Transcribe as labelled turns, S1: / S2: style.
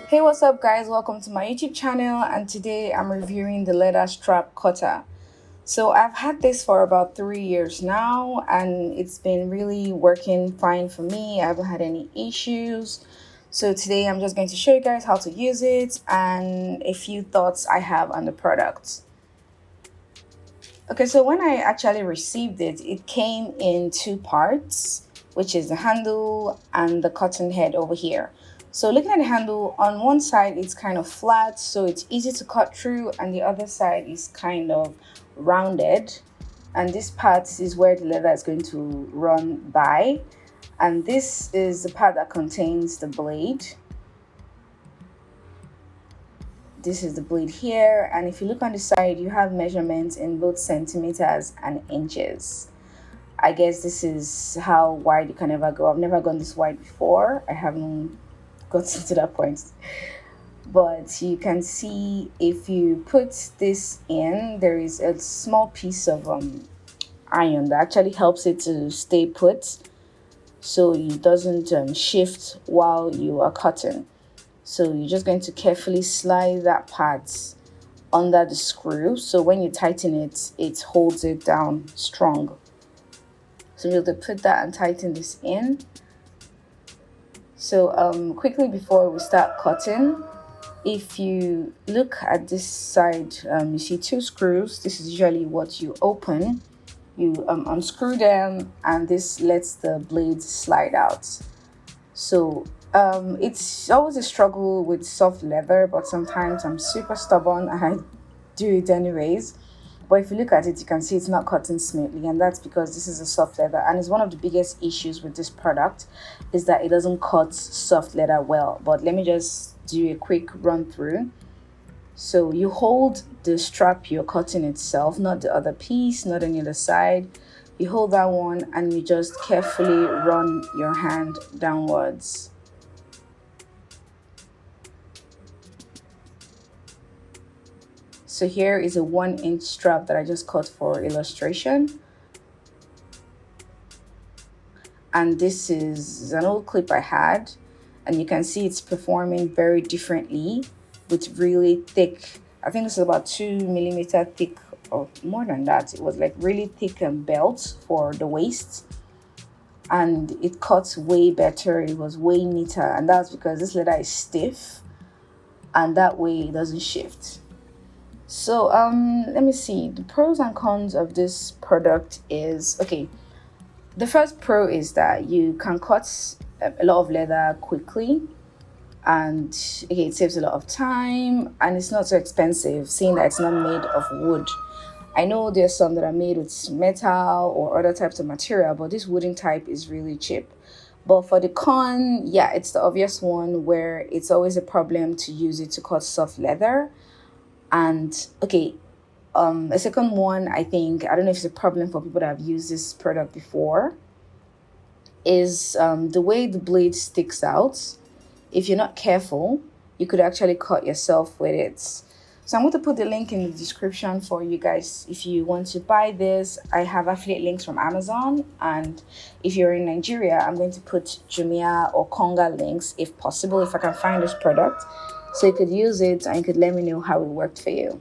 S1: Hey, what's up guys, welcome to my YouTube channel, and today I'm reviewing the leather strap cutter. So I've had this for about 3 years now and it's been really working fine for me. I haven't had any issues. So today I'm just going to show you guys how to use it and a few thoughts I have on the product. Okay, so when I actually received it, it came in two parts, which is the handle and the cotton head over here. So looking at the handle, on one side it's kind of flat, so it's easy to cut through, and the other side is kind of rounded, and this part is where the leather is going to run by, and this is the part that contains the blade. This is the blade here, and if you look on the side, you have measurements in both centimeters and inches. I guess this is how wide you can ever go. I've never gone this wide before. I haven't gotten to that point, but you can see if you put this in, there is a small piece of iron that actually helps it to stay put, so it doesn't shift while you are cutting. So you're just going to carefully slide that part under the screw, so when you tighten it, it holds it down strong. So you'll have to put that and tighten this in. So quickly before we start cutting, if you look at this side, you see two screws. This is usually what you open. You unscrew them, and this lets the blades slide out. So it's always a struggle with soft leather, but sometimes I'm super stubborn and I do it anyways. But if you look at it, you can see it's not cutting smoothly, and that's because this is a soft leather, and it's one of the biggest issues with this product is that it doesn't cut soft leather well. But let me just do a quick run through. So you hold the strap you're cutting itself, not the other piece, not on the other side. You hold that one and you just carefully run your hand downwards. So here is a 1-inch strap that I just cut for illustration. And this is an old clip I had, and you can see it's performing very differently with really thick, I think this is about 2mm thick, or more than that. It was like really thick belt for the waist, and it cuts way better. It was way neater, and that's because this leather is stiff, and that way it doesn't shift. So let me see, the pros and cons of this product is, okay, the first pro is that you can cut a lot of leather quickly, and okay, it saves a lot of time, and it's not so expensive, seeing that it's not made of wood. I know there's some that are made with metal or other types of material, but this wooden type is really cheap. But for the con, yeah, it's the obvious one where it's always a problem to use it to cut soft leather. And okay, a second one, I think, I don't know if it's a problem for people that have used this product before, is the way the blade sticks out. If you're not careful, you could actually cut yourself with it. So I'm going to put the link in the description for you guys if you want to buy this. I have affiliate links from Amazon, and if you're in Nigeria, I'm going to put Jumia or Konga links if possible, if I can find this product, so you could use it and you could let me know how it worked for you.